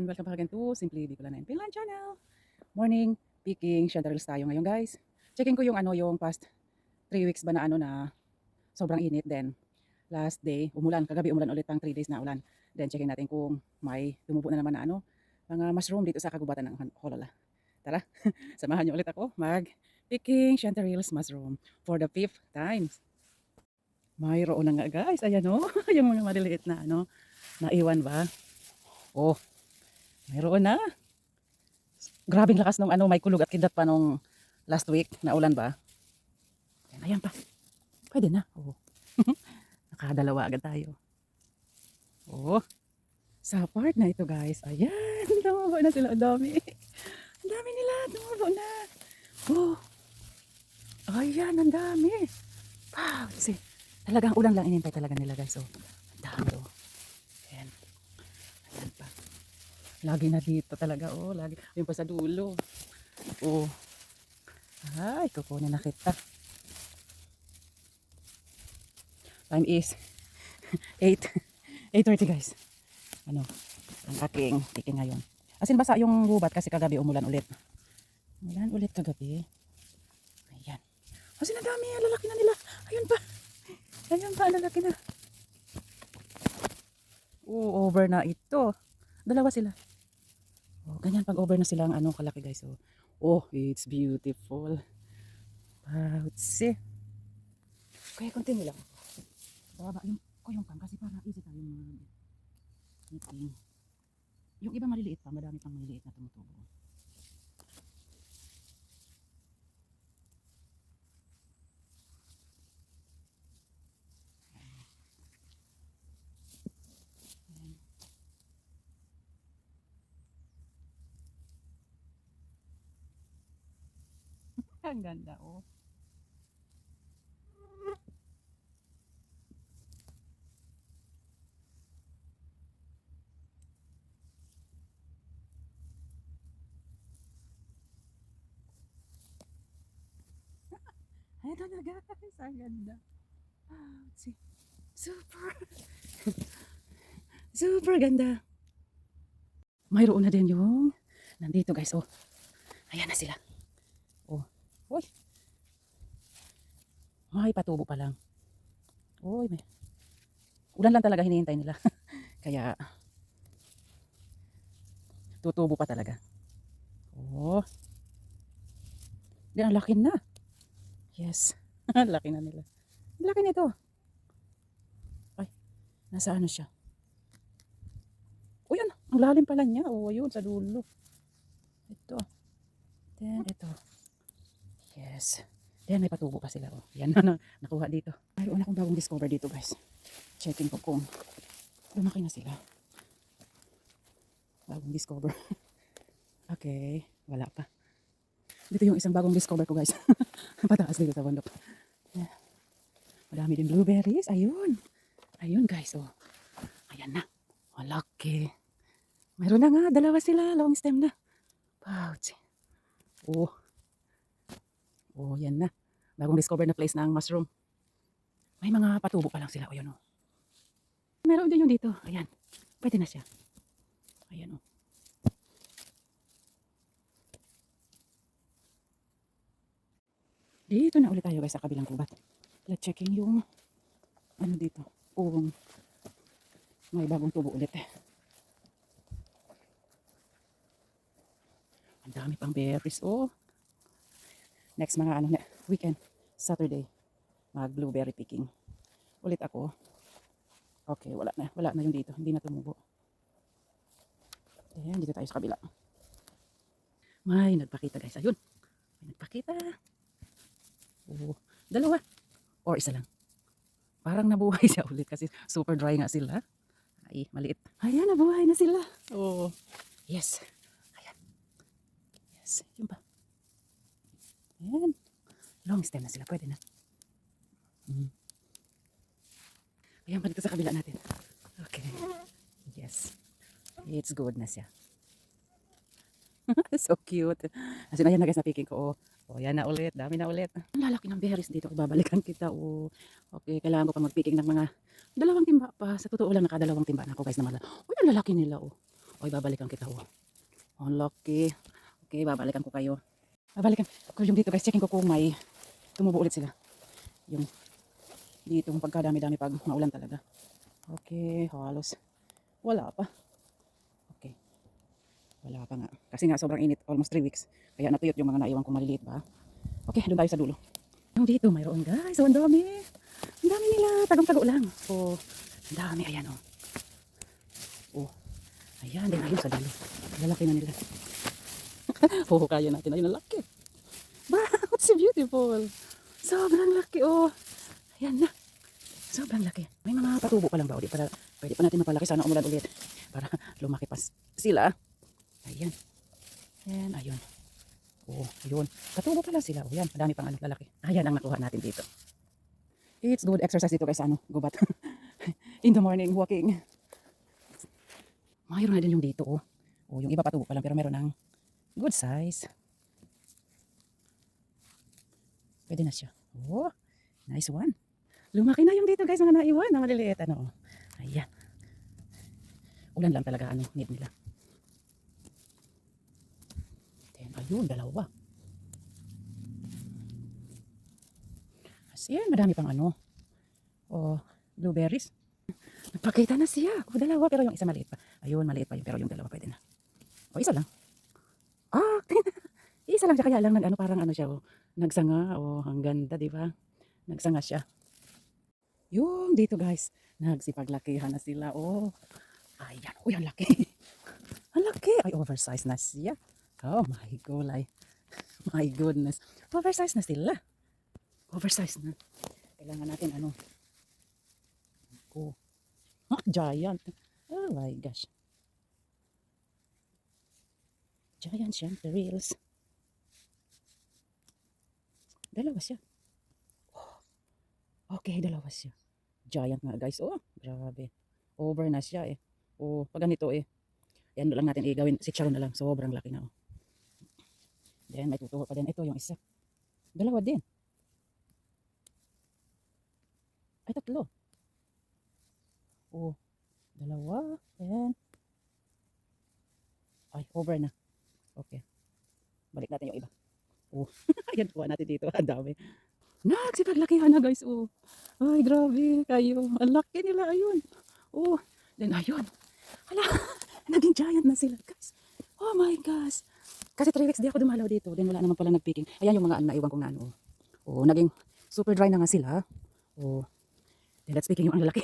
everyone! Welcome back again to Simply Bicolana and Finland channel. Morning picking chanterelles tayo ngayon guys. Checking ko yung yung past 3 weeks ba na na sobrang init. Then last day umulan, kagabi umulan ulit pang 3 days na ulan. Then checking natin kung may tumubo na naman na mga mushroom dito sa kagubatan ng Holala. Tara, samahan niyo ulit ako mag picking chanterelles mushroom for the 5th time. Mayroon na nga guys, ayan yung mga maliliit na naiwan ba? Oh, mayroon na. Grabing lakas nung may kulog at kidlat pa nung last week na ulan ba? Ayan pa. Pwede na. Oh. Nakadalawa agad tayo. Oh. Sa part na ito guys. Ayan. Tumubo na sila. Ang dami. Ang dami nila. Tumubo na. Oh. Ayan. Ang dami. Wow. Kasi talagang ulan lang inintay talaga nila guys. Oh. Ang dami oh. Ayan. Ayan pa. Lagi na dito talaga, oh, lagi. Ayun pa sa dulo. Oh. Ay, kukunin na kita. Time is 8. 8:30 guys. Ang aking picking ngayon. Asin basa yung gubat kasi kagabi umulan ulit. Umulan ulit kagabi. Ayan. Asin ang dami, lalaki na nila. Ayun pa. Ayun pa, lalaki na. Oh, over na ito. Dalawa sila. Oh, ganyan pag over na sila ang kalaki guys. Oh, oh, it's beautiful. Wow, see. Kaya continue lang. Baba yung pang kasi para easy tayo eating. Yung iba maliliit pa, madami pang maliliit na tumutubo. Ang ganda oh. Ito na guys, ang ganda. Wow, see. Super. Super ganda. Mayroon na din yung nandito guys oh. Ayan na sila. Oh. Uy. May patubo pa lang. Uy, may. Ulan lang talaga hinihintay nila. Kaya tutubo pa talaga. Oh. Yan, ang laki na. Yes. Laki na nila. Laki nito. Ay, nasa ano siya? Uy, ang lalim pala niya. Oh, ayun, sa dulo. Ito. Then, ito. Yes. Then, may patubo pa sila. Oh. Yan na nakuha dito. Mayroon akong bagong discover dito, guys. Checking ko kung lumaki na sila. Bagong discover. Okay. Wala pa. Dito yung isang bagong discover ko, guys. Pataas dito sa bundok. Yeah. Madami din blueberries. Ayun. Ayun, guys. Oh. Ayan na. Malaki. Mayroon na nga. Dalawa sila. Long stem na. Pouch. Oh. Oh, yan na. Bagong discover na place ng mushroom. May mga patubo pa lang sila. O, yun o. Meron din yung dito. Ayan. Pwede na siya. Ayan o. Dito na ulit tayo guys sa kabilang kubat. Let's checking yung dito. Kung may bagong tubo ulit. Ang dami pang berries. Oh. Next mga weekend, Saturday, mag blueberry picking. Ulit ako. Okay, wala na yung dito. Hindi na tumubo. Ayan, dito tayo sa kabila. May nagpakita guys. Ayun. May nagpakita. Oh, dalawa. Or isa lang. Parang nabuhay siya ulit kasi super dry nga sila. Ay, maliit. Ayan, nabuhay na sila. Oh, yes. Ayan. Yes, yun pa. Ayan. Long stem na sila. Pwede na. Ayan pa dito sa kabila natin. Okay. Yes. It's good na siya. So cute. Kasi ayan na guys, napicking ko. Oh, yan na ulit. Dami na ulit. Ang lalaki ng berries dito. Babalikan kita. Oh. Okay, kailangan ko pa magpicking ng mga 2 timba pa. Sa totoo lang, 2 timba na ako guys na mala. Uy, ang lalaki nila. Oh. Oy, babalikan kita, oh. Ang laki. Okay, babalikan ko kayo. Babalikan ko yung dito, guys. Checking ko kung may tumubo ulit sila. Yung dito, pagkadami-dami pag maulan talaga. Okay, halos wala pa. Okay. Wala pa nga. Kasi nga sobrang init, almost 3 weeks. Kaya natuyot yung mga naiwan kong maliliit ba. Okay, doon tayo sa dulo. Yung dito, mayroon guys. So, ang dami. Ang dami nila. Tagong-tago lang. So, ang dami. Ayan, oh. Oh. Ayan, din ayun sa dulo. Lalaki na nila. Kaya natin. Ayun, ang laki. Wow, it's beautiful. Sobrang laki, oh. Ayan na. Sobrang laki. May mga patubo pa lang ba? Para, pwede pa natin mapalaki. Sana umulan ulit. Para lumaki pa sila. Ayan. Ayan, ayun. Oh, ayun. Katubo pala sila. Oh, yan. Madami pang lalaki. Ayan ang nakuha natin dito. It's good exercise dito guys. Gubat. In the morning, walking. Mayroon na din yung dito. Oh, oh yung iba patubo pa lang. Pero meron ng good size. Pwede na siya. Oh, nice one. Lumaki na yung dito guys. Mga naiwan. Mga maliliit. Ayan. Ulan lang talaga. Need nila. Ayun, dalawa. As in, madami pang blueberries. Nagpakita na siya. Dalawa, pero yung isa maliit pa. Ayun, maliit pa yun, pero yung dalawa pwede na. Isa lang. Isa lang siya, kaya lang parang siya, nagsanga. Ang ganda, di ba? Nagsanga siya. Yung dito guys, nagsipaglakihan na sila. Ayan. Uy, ang laki. Ang laki. Ay, oversized na siya. Oh my gulay. My goodness. Oversized na sila. Oversized na. Kailangan natin giant. Oh my gosh. Giant chanterelles. Dalawa siya. Okay, dalawa siya. Giant nga guys. Grabe. Over na siya eh. Pag ganito yan lang natin gawin. Si Charon na lang. Sobrang laki na. Then, may tutuho pa din. Ito yung isa. Dalawa din. Ay, tatlo. Dalawa. Ayan. Ay, over na. Okay. Balik natin yung iba. Ayan, kuha natin dito. Ang dami. Nagsipaglakihan na guys. Ay, grabe kayo. Ang laki nila. Ayun. Then, ayun. Hala, naging giant na sila guys. Oh my gosh. Kasi 3 weeks di ako dumalaw dito. Then wala naman pala nagpicking. Ayan yung mga naiwan kong naging super dry na nga sila. Then let's picking yung ang lalaki.